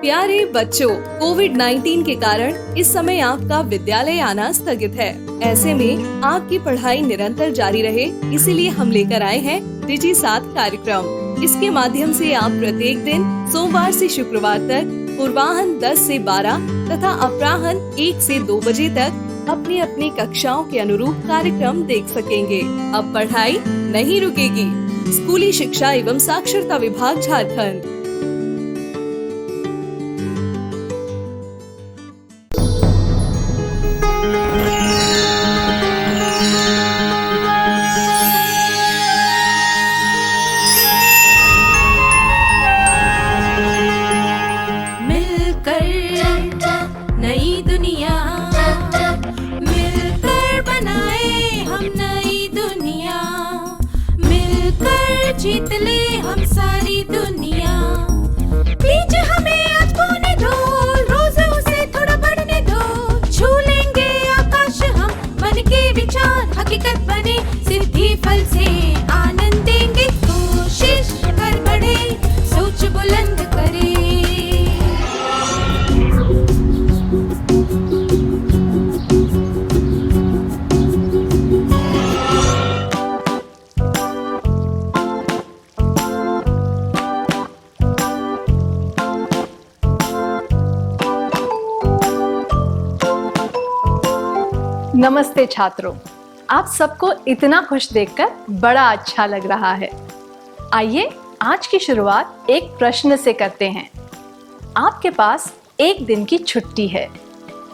प्यारे बच्चों, कोविड-19 के कारण इस समय आपका विद्यालय आना स्थगित है। ऐसे में आपकी पढ़ाई निरंतर जारी रहे, इसीलिए हम लेकर आए हैं डिजी साथ कार्यक्रम। इसके माध्यम से आप प्रत्येक दिन सोमवार से शुक्रवार तक पूर्वाह्न 10 से 12 तथा अपराह्न 1 से 2 बजे तक अपनी अपनी कक्षाओं के अनुरूप कार्यक्रम देख सकेंगे। अब पढ़ाई नहीं रुकेगी। स्कूली शिक्षा एवं साक्षरता विभाग झारखंड। जीत ले हम सारी दुनिया। बीच हमें आज बोने दो, रोज उसे थोड़ा बढ़ने दो। छू लेंगे आकाश हम, मन के विचार हकीकत बने। सिद्धि फल से आनंद देंगे, कोशिश कर बढ़े, सोच बुलंद करे। नमस्ते छात्रों, आप सबको इतना खुश देखकर बड़ा अच्छा लग रहा है। आइए आज की शुरुआत एक प्रश्न से करते हैं। आपके पास एक दिन की छुट्टी है।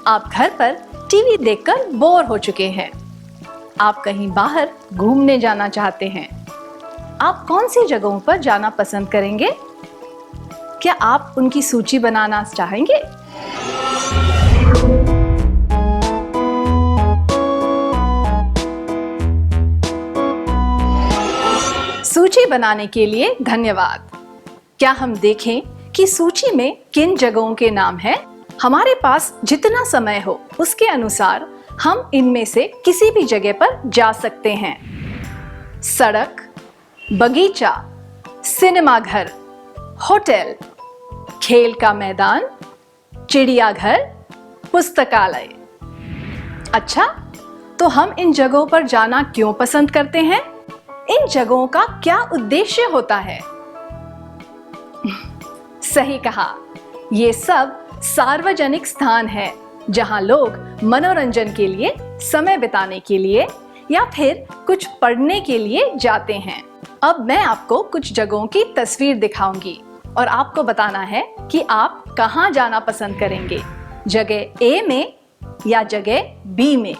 आप घर पर टीवी देखकर बोर हो चुके हैं। आप कहीं बाहर घूमने जाना चाहते हैं। आप कौन सी जगहों पर जाना पसंद करेंगे? क्या आप उनकी सूची बनाना चाहेंगे? सूची बनाने के लिए धन्यवाद। क्या हम देखें कि सूची में किन जगहों के नाम हैं? हमारे पास जितना समय हो उसके अनुसार हम इनमें से किसी भी जगह पर जा सकते हैं। सड़क, बगीचा, सिनेमाघर, होटल, खेल का मैदान, चिड़ियाघर, पुस्तकालय। अच्छा, तो हम इन जगहों पर जाना क्यों पसंद करते हैं? इन जगहों का क्या उद्देश्य होता है? सही कहा, ये सब सार्वजनिक स्थान है जहां लोग मनोरंजन के लिए, समय बिताने के लिए या फिर कुछ पढ़ने के लिए जाते हैं। अब मैं आपको कुछ जगहों की तस्वीर दिखाऊंगी और आपको बताना है कि आप कहां जाना पसंद करेंगे, जगह ए में या जगह बी में।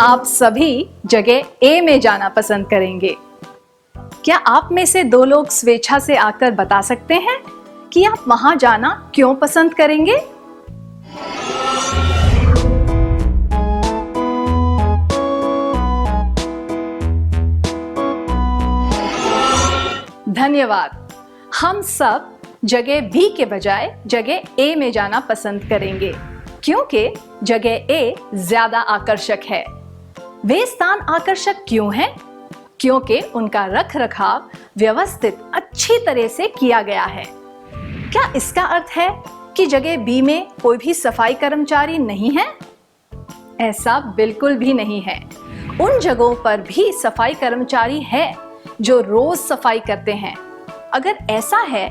आप सभी जगह ए में जाना पसंद करेंगे। क्या आप में से 2 लोग स्वेच्छा से आकर बता सकते हैं कि आप वहां जाना क्यों पसंद करेंगे? धन्यवाद। हम सब जगह बी के बजाय जगह ए में जाना पसंद करेंगे क्योंकि जगह ए ज्यादा आकर्षक है। वे स्थान आकर्षक क्यों हैं? क्योंकि उनका रख रखाव व्यवस्थित अच्छी तरह से किया गया है। क्या इसका अर्थ है कि जगह बी में कोई भी सफाई कर्मचारी नहीं है? ऐसा बिल्कुल भी नहीं है। उन जगहों पर भी सफाई कर्मचारी है जो रोज सफाई करते हैं। अगर ऐसा है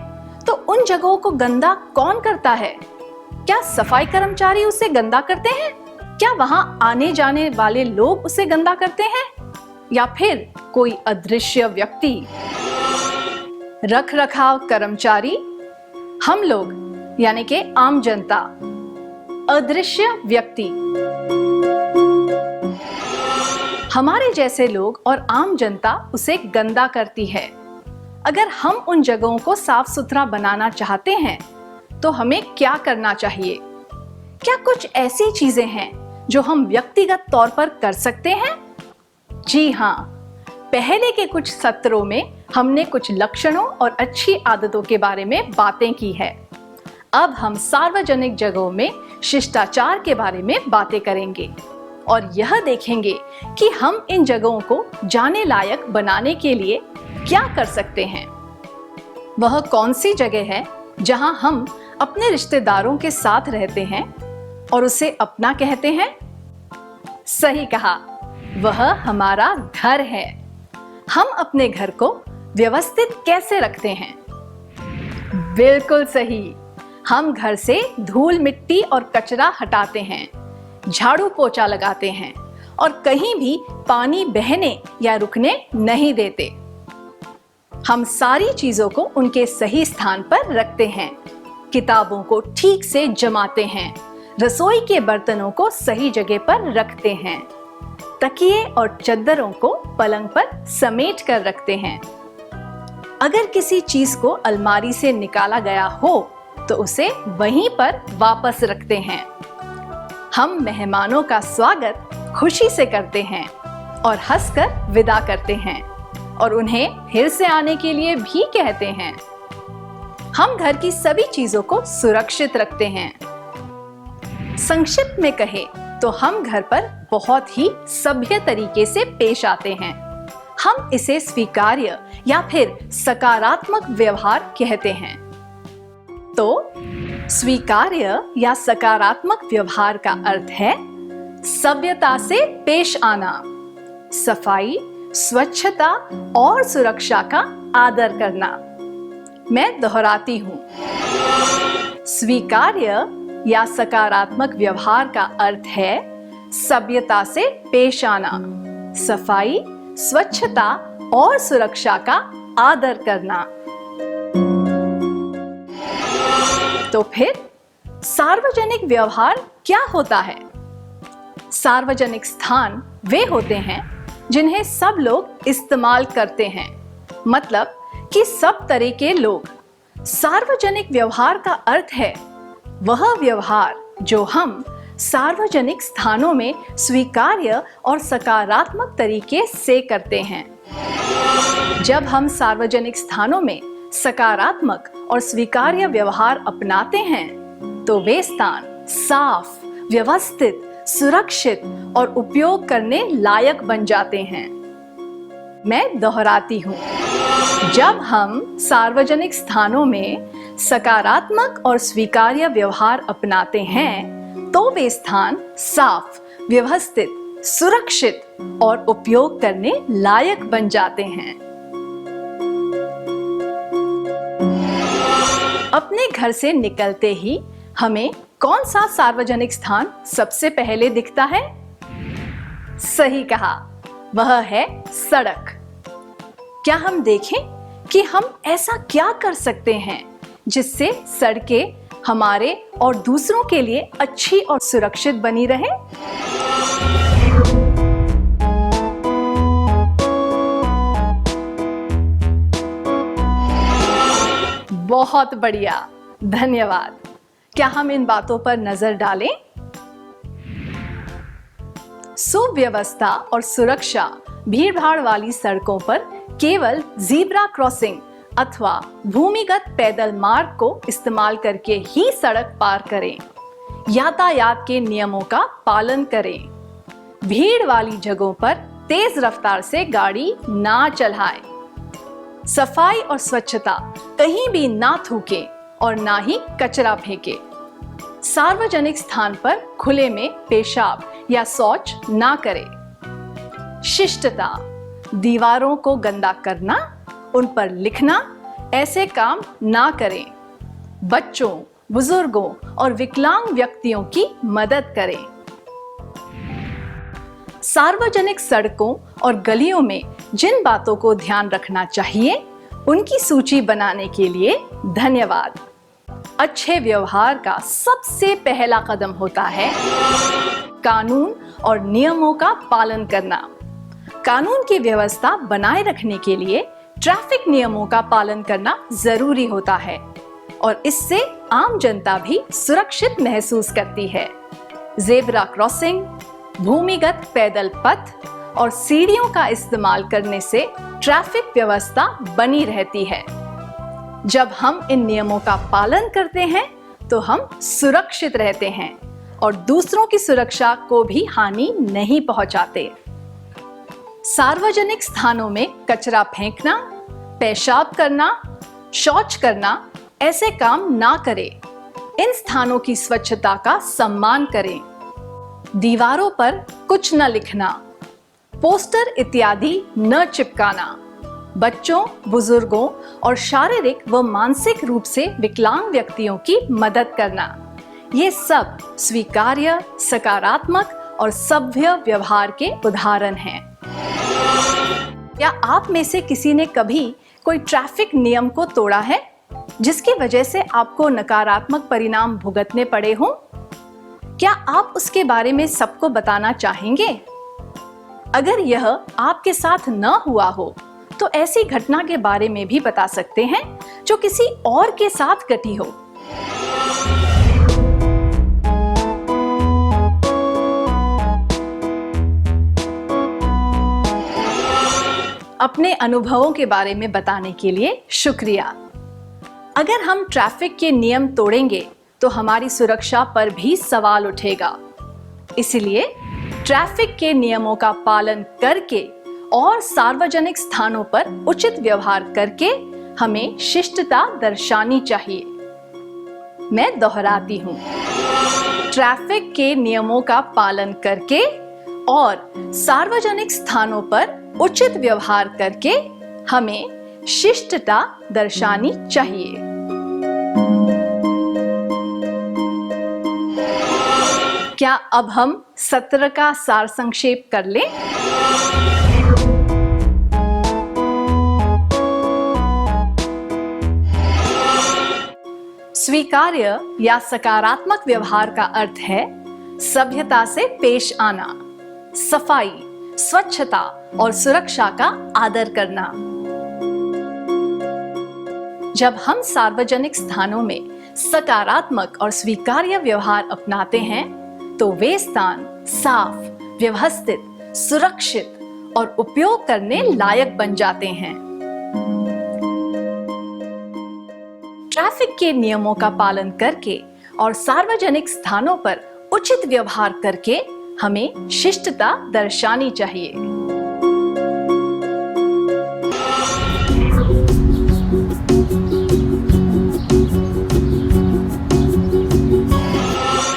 तो उन जगहों को गंदा कौन करता है? क्या सफाई कर्मचारी उसे गंदा करते हैं? क्या वहां आने जाने वाले लोग उसे गंदा करते हैं या फिर कोई अदृश्य व्यक्ति? रख रखाव कर्मचारी, हम लोग यानी कि आम जनता, अदृश्य व्यक्ति, हमारे जैसे लोग और आम जनता उसे गंदा करती है। अगर हम उन जगहों को साफ सुथरा बनाना चाहते हैं तो हमें क्या करना चाहिए? क्या कुछ ऐसी चीजें हैं जो हम व्यक्तिगत तौर पर कर सकते हैं? जी हाँ, पहले के कुछ सत्रों में हमने कुछ लक्षणों और अच्छी आदतों के बारे में बातें की है। अब हम सार्वजनिक जगहों में शिष्टाचार के बारे में बातें करेंगे और यह देखेंगे कि हम इन जगहों को जाने लायक बनाने के लिए क्या कर सकते हैं। वह कौन सी जगह है जहां हम अपने रिश्तेदारों के साथ रहते हैं और उसे अपना कहते हैं? सही कहा, वह हमारा घर है। हम अपने घर को व्यवस्थित कैसे रखते हैं? बिल्कुल सही, हम घर से धूल मिट्टी और कचरा हटाते हैं, झाड़ू पोछा लगाते हैं और कहीं भी पानी बहने या रुकने नहीं देते। हम सारी चीजों को उनके सही स्थान पर रखते हैं, किताबों को ठीक से जमाते हैं, रसोई के बर्तनों को सही जगह पर रखते हैं, तकिए और चादरों को पलंग पर समेट कर रखते हैं। अगर किसी चीज को अलमारी से निकाला गया हो तो उसे वहीं पर वापस रखते हैं। हम मेहमानों का स्वागत खुशी से करते हैं और हंसकर विदा करते हैं और उन्हें फिर से आने के लिए भी कहते हैं। हम घर की सभी चीजों को सुरक्षित रखते हैं। संक्षिप्त में कहें तो हम घर पर बहुत ही सभ्य तरीके से पेश आते हैं। हम इसे स्वीकार्य या फिर सकारात्मक व्यवहार कहते हैं। तो स्वीकार्य या सकारात्मक व्यवहार का अर्थ है सभ्यता से पेश आना, सफाई, स्वच्छता और सुरक्षा का आदर करना। मैं दोहराती हूँ, स्वीकार्य या सकारात्मक व्यवहार का अर्थ है सभ्यता से पेश आना, सफाई, स्वच्छता और सुरक्षा का आदर करना। तो फिर सार्वजनिक व्यवहार क्या होता है? सार्वजनिक स्थान वे होते हैं जिन्हें सब लोग इस्तेमाल करते हैं, मतलब कि सब तरह के लोग। सार्वजनिक व्यवहार का अर्थ है वह व्यवहार जो हम सार्वजनिक स्थानों में स्वीकार्य और सकारात्मक तरीके से करते हैं। जब हम सार्वजनिक स्थानों में सकारात्मक और स्वीकार्य व्यवहार अपनाते हैं तो वे स्थान साफ, व्यवस्थित, सुरक्षित और उपयोग करने लायक बन जाते हैं। मैं दोहराती हूँ, जब हम सार्वजनिक स्थानों में सकारात्मक और स्वीकार्य व्यवहार अपनाते हैं तो वे स्थान साफ, व्यवस्थित, सुरक्षित और उपयोग करने लायक बन जाते हैं। अपने घर से निकलते ही हमें कौन सा सार्वजनिक स्थान सबसे पहले दिखता है? सही कहा, वह है सड़क। क्या हम देखें कि हम ऐसा क्या कर सकते हैं जिससे सड़कें हमारे और दूसरों के लिए अच्छी और सुरक्षित बनी रहे? बहुत बढ़िया, धन्यवाद। क्या हम इन बातों पर नजर डालें? सुव्यवस्था और सुरक्षा भीड़भाड़ वाली सड़कों पर केवल ज़ीब्रा क्रॉसिंग अथवा भूमिगत पैदल मार्ग को इस्तेमाल करके ही सड़क पार करें। यातायात के नियमों का पालन करें। भीड़ वाली जगहों पर तेज रफ्तार से गाड़ी ना चलाएं। सफाई और स्वच्छता कहीं भी ना थूकें और ना ही कचरा फेंकें। सार्वजनिक स्थान पर खुले में पेशाब या शौच ना करें। शिष्टता, दीवारों को गंदा करना, उन पर लिखना, ऐसे काम ना करें। बच्चों, बुजुर्गों और विकलांग व्यक्तियों की मदद करें। सार्वजनिक सड़कों और गलियों में जिन बातों को ध्यान रखना चाहिए उनकी सूची बनाने के लिए धन्यवाद। अच्छे व्यवहार का सबसे पहला कदम होता है कानून और नियमों का पालन करना। कानून की व्यवस्था बनाए रखने के लिए ट्रैफिक नियमों का पालन करना जरूरी होता है और इससे आम जनता भी सुरक्षित महसूस करती है। ज़ेब्रा क्रॉसिंग, भूमिगत पैदल पथ और सीढ़ियों का इस्तेमाल करने से ट्रैफिक व्यवस्था बनी रहती है। जब हम इन नियमों का पालन करते हैं तो हम सुरक्षित रहते हैं और दूसरों की सुरक्षा को भी हानि नहीं पहुंचाते। सार्वजनिक स्थानों में कचरा फेंकना, पेशाब करना, शौच करना, ऐसे काम ना करें। इन स्थानों की स्वच्छता का सम्मान करें। दीवारों पर कुछ न लिखना, पोस्टर इत्यादि न चिपकाना, बच्चों, बुजुर्गों और शारीरिक व मानसिक रूप से विकलांग व्यक्तियों की मदद करना, ये सब स्वीकार्य, सकारात्मक और सभ्य व्यवहार के उदाहरण हैं। क्या आप में से किसी ने कभी कोई ट्रैफिक नियम को तोड़ा है, जिसकी वजह से आपको नकारात्मक परिणाम भुगतने पड़े हों? क्या आप उसके बारे में सबको बताना चाहेंगे? अगर यह आपके साथ न हुआ हो, तो ऐसी घटना के बारे में भी बता सकते हैं जो किसी और के साथ घटी हो। अपने अनुभवों के बारे में बताने के लिए शुक्रिया। अगर हम ट्रैफिक के नियम तोड़ेंगे तो हमारी सुरक्षा पर भी सवाल उठेगा। इसलिए ट्रैफिक के नियमों का पालन करके और सार्वजनिक स्थानों पर उचित व्यवहार करके हमें शिष्टता दर्शानी चाहिए। मैं दोहराती हूँ, ट्रैफिक के नियमों का पालन करके और सार्वजनिक स्थानों पर उचित व्यवहार करके हमें शिष्टता दर्शानी चाहिए। क्या अब हम सत्र का सार संक्षेप कर लें? स्वीकार्य या सकारात्मक व्यवहार का अर्थ है सभ्यता से पेश आना, सफाई, स्वच्छता और सुरक्षा का आदर करना। जब हम सार्वजनिक स्थानों में सकारात्मक और स्वीकार्य व्यवहार अपनाते हैं, तो वे स्थान साफ, व्यवस्थित, सुरक्षित और उपयोग करने लायक बन जाते हैं। ट्रैफिक के नियमों का पालन करके और सार्वजनिक स्थानों पर उचित व्यवहार करके हमें शिष्टता दर्शानी चाहिए।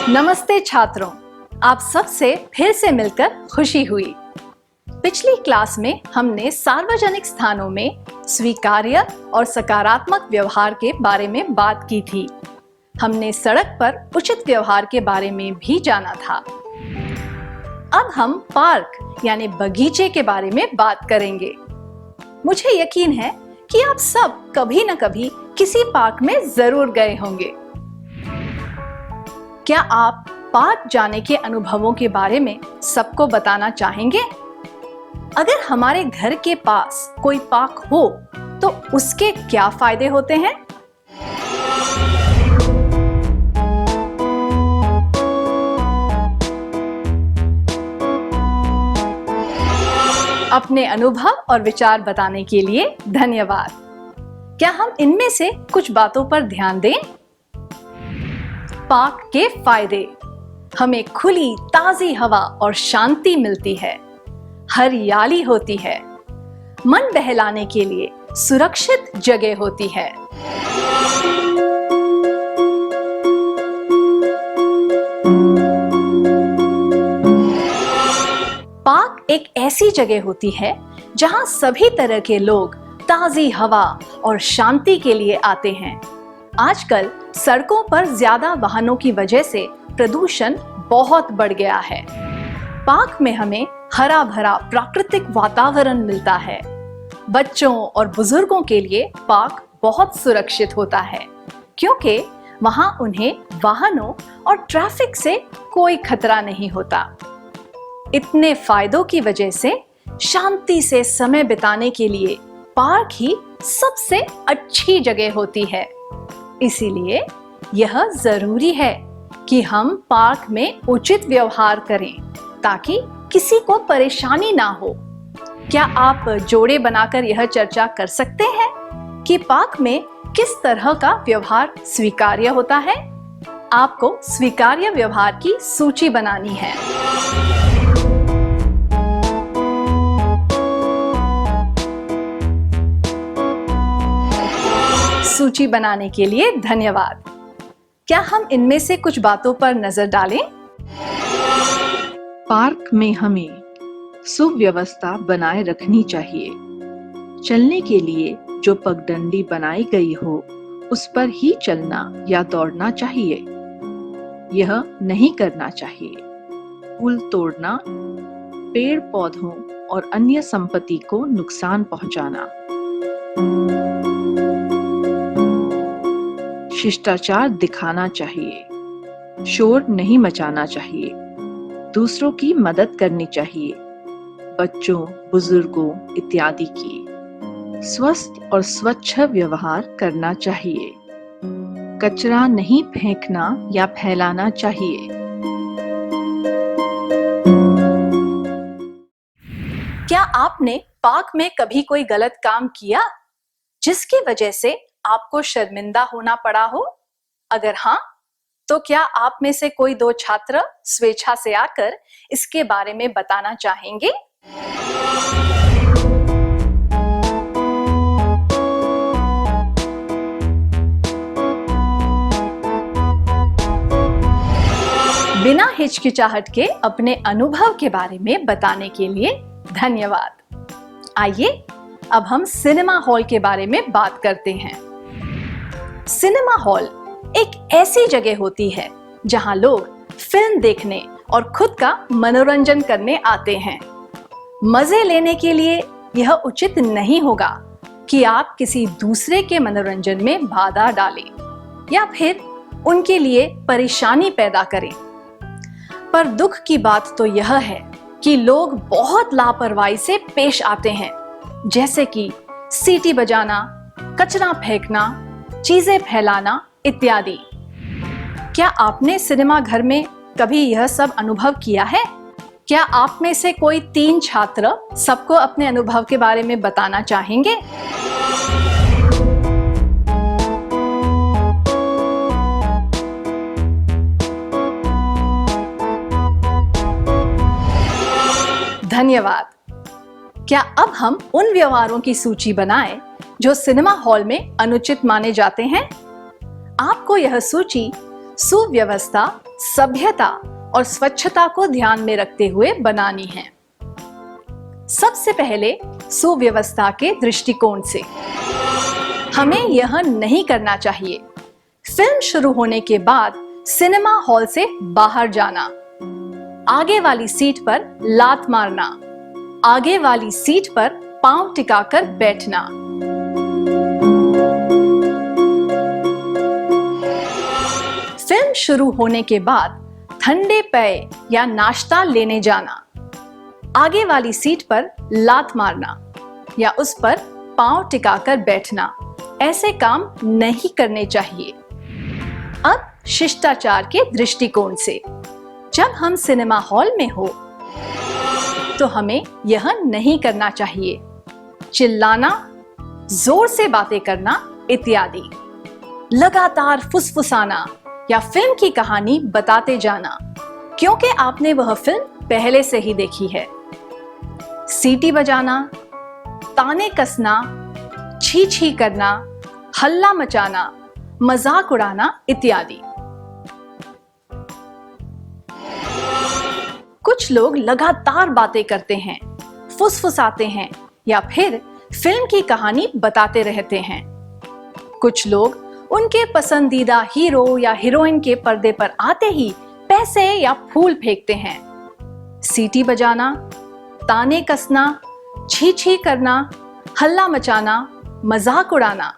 नमस्ते छात्रों, आप सबसे फिर से मिलकर खुशी हुई। पिछली क्लास में हमने सार्वजनिक स्थानों में स्वीकार्य और सकारात्मक व्यवहार के बारे में बात की थी। हमने सड़क पर उचित व्यवहार के बारे में भी जाना था। अब हम पार्क यानी बगीचे के बारे में बात करेंगे। मुझे यकीन है कि आप सब कभी न कभी किसी पार्क में जरूर गए होंगे। क्या आप पार्क जाने के अनुभवों के बारे में सबको बताना चाहेंगे? अगर हमारे घर के पास कोई पार्क हो तो उसके क्या फायदे होते हैं? अपने अनुभव और विचार बताने के लिए धन्यवाद। क्या हम इनमें से कुछ बातों पर ध्यान दें? पार्क के फायदे: हमें खुली ताजी हवा और शांति मिलती है, हरियाली होती है, मन बहलाने के लिए सुरक्षित जगह होती है। पार्क एक ऐसी जगह होती है जहां सभी तरह के लोग ताजी हवा और शांति के लिए आते हैं। आजकल सड़कों पर ज्यादा वाहनों की वजह से प्रदूषण बहुत बढ़ गया है। पार्क में हमें हरा भरा प्राकृतिक वातावरण मिलता है। बच्चों और बुजुर्गों के लिए पार्क बहुत सुरक्षित होता है, क्योंकि वहां उन्हें वाहनों और ट्रैफिक से कोई खतरा नहीं होता। इतने फायदों की वजह से शांति से समय बिताने के लिए पार्क ही सबसे अच्छी जगह होती है। इसीलिए यह जरूरी है कि हम पार्क में उचित व्यवहार करें ताकि किसी को परेशानी ना हो। क्या आप जोड़े बनाकर यह चर्चा कर सकते हैं कि पार्क में किस तरह का व्यवहार स्वीकार्य होता है? आपको स्वीकार्य व्यवहार की सूची बनानी है। सूची बनाने के लिए धन्यवाद। क्या हम इनमें से कुछ बातों पर नजर डालें? पार्क में हमें सुव्यवस्था बनाए रखनी चाहिए। चलने के लिए जो पगडंडी बनाई गई हो उस पर ही चलना या दौड़ना चाहिए। यह नहीं करना चाहिए पुल तोड़ना, पेड़ पौधों और अन्य संपत्ति को नुकसान पहुंचाना। शिष्टाचार दिखाना चाहिए, शोर नहीं मचाना चाहिए, दूसरों की मदद करनी चाहिए, बच्चों, बुजुर्गों इत्यादि की। स्वस्थ और स्वच्छ व्यवहार करना चाहिए। कचरा नहीं फेंकना या फैलाना चाहिए। क्या आपने पार्क में कभी कोई गलत काम किया जिसकी वजह से आपको शर्मिंदा होना पड़ा हो? अगर हाँ, तो क्या आप में से कोई 2 छात्र स्वेच्छा से आकर इसके बारे में बताना चाहेंगे? बिना हिचकिचाहट के अपने अनुभव के बारे में बताने के लिए धन्यवाद। आइए अब हम सिनेमा हॉल के बारे में बात करते हैं। सिनेमा हॉल एक ऐसी जगह होती है जहां लोग फिल्म देखने और खुद का मनोरंजन करने आते हैं। मजे लेने के लिए यह उचित नहीं होगा कि आप किसी दूसरे के मनोरंजन में बाधा डालें या फिर उनके लिए परेशानी पैदा करें। पर दुख की बात तो यह है कि लोग बहुत लापरवाही से पेश आते हैं, जैसे कि सीटी बजाना, कचरा फेंकना, चीजें फैलाना इत्यादि। क्या आपने सिनेमा घर में कभी यह सब अनुभव किया है? क्या आप में से कोई 3 छात्र सबको अपने अनुभव के बारे में बताना चाहेंगे? धन्यवाद। क्या अब हम उन व्यवहारों की सूची बनाएं जो सिनेमा हॉल में अनुचित माने जाते हैं? आपको यह सूची सुव्यवस्था, सभ्यता और स्वच्छता को ध्यान में रखते हुए बनानी है। सबसे पहले सुव्यवस्था के दृष्टिकोण से हमें यह नहीं करना चाहिए फिल्म शुरू होने के बाद सिनेमा हॉल से बाहर जाना, आगे वाली सीट पर लात मारना, आगे वाली सीट पर पांव टिकाकर बैठना, फिल्म शुरू होने के बाद ठंडे पेय या नाश्ता लेने जाना, आगे वाली सीट पर लात मारना या उस पर पांव टिकाकर बैठना, ऐसे काम नहीं करने चाहिए। अब शिष्टाचार के दृष्टिकोण से जब हम सिनेमा हॉल में हो तो हमें यह नहीं करना चाहिए चिल्लाना, जोर से बातें करना इत्यादि, लगातार फुसफुसाना या फिल्म की कहानी बताते जाना क्योंकि आपने वह फिल्म पहले से ही देखी है, सीटी बजाना, ताने कसना, छी छी करना, हल्ला मचाना, मजाक उड़ाना इत्यादि। कुछ लोग लगातार बातें करते हैं, फुसफुसाते हैं या फिर फिल्म की कहानी बताते रहते हैं। कुछ लोग उनके पसंदीदा हीरो या हीरोइन के पर्दे पर आते ही पैसे या फूल फेंकते हैं। सीटी बजाना, ताने कसना, छी छी करना, हल्ला मचाना, मजाक उड़ाना,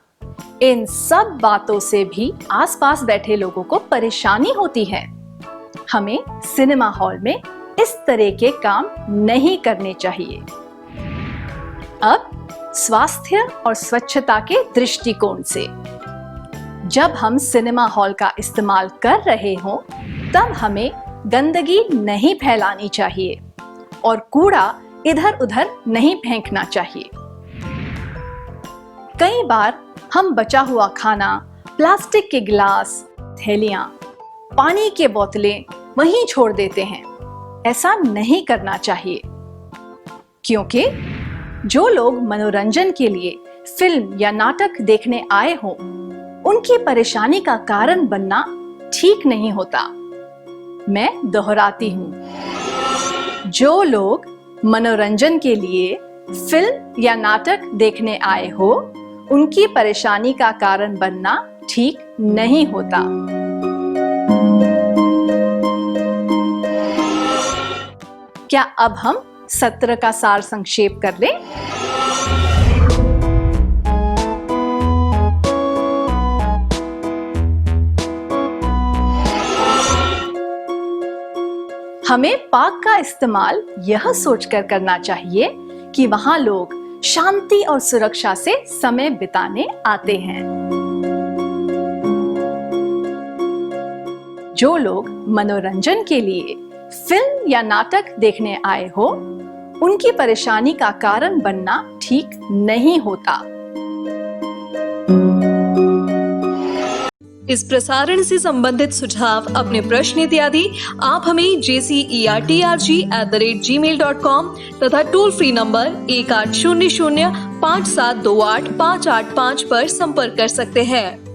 इन सब बातों से भी आसपास बैठे लोगों को परेशानी होती है। हमें सिनेमा हॉल में इस तरह के काम नहीं करने चाहिए। अब स्वास्थ्य और स्वच्छता के दृष्टिकोण से जब हम सिनेमा हॉल का इस्तेमाल कर रहे हों तब हमें गंदगी नहीं फैलानी चाहिए और कूड़ा इधर उधर नहीं फेंकना चाहिए। कई बार हम बचा हुआ खाना, प्लास्टिक के गिलास, थैलियां, पानी के बोतलें वहीं छोड़ देते हैं। ऐसा नहीं करना चाहिए क्योंकि जो लोग मनोरंजन के लिए फिल्म या नाटक देखने आए हों उनकी परेशानी का कारण बनना ठीक नहीं होता। मैं दोहराती हूँ, जो लोग मनोरंजन के लिए फिल्म या नाटक देखने आए हो, उनकी परेशानी का कारण बनना ठीक नहीं होता। क्या अब हम सत्र का सार संक्षेप कर लें? हमें पाक का इस्तेमाल यह सोचकर करना चाहिए कि वहां लोग शांति और सुरक्षा से समय बिताने आते हैं। जो लोग मनोरंजन के लिए फिल्म या नाटक देखने आए हो, उनकी परेशानी का कारण बनना ठीक नहीं होता। इस प्रसारण से संबंधित सुझाव, अपने प्रश्न इत्यादि आप हमें jcertrg@gmail.com तथा टोल फ्री नंबर 1800 5728 585 पर संपर्क कर सकते हैं।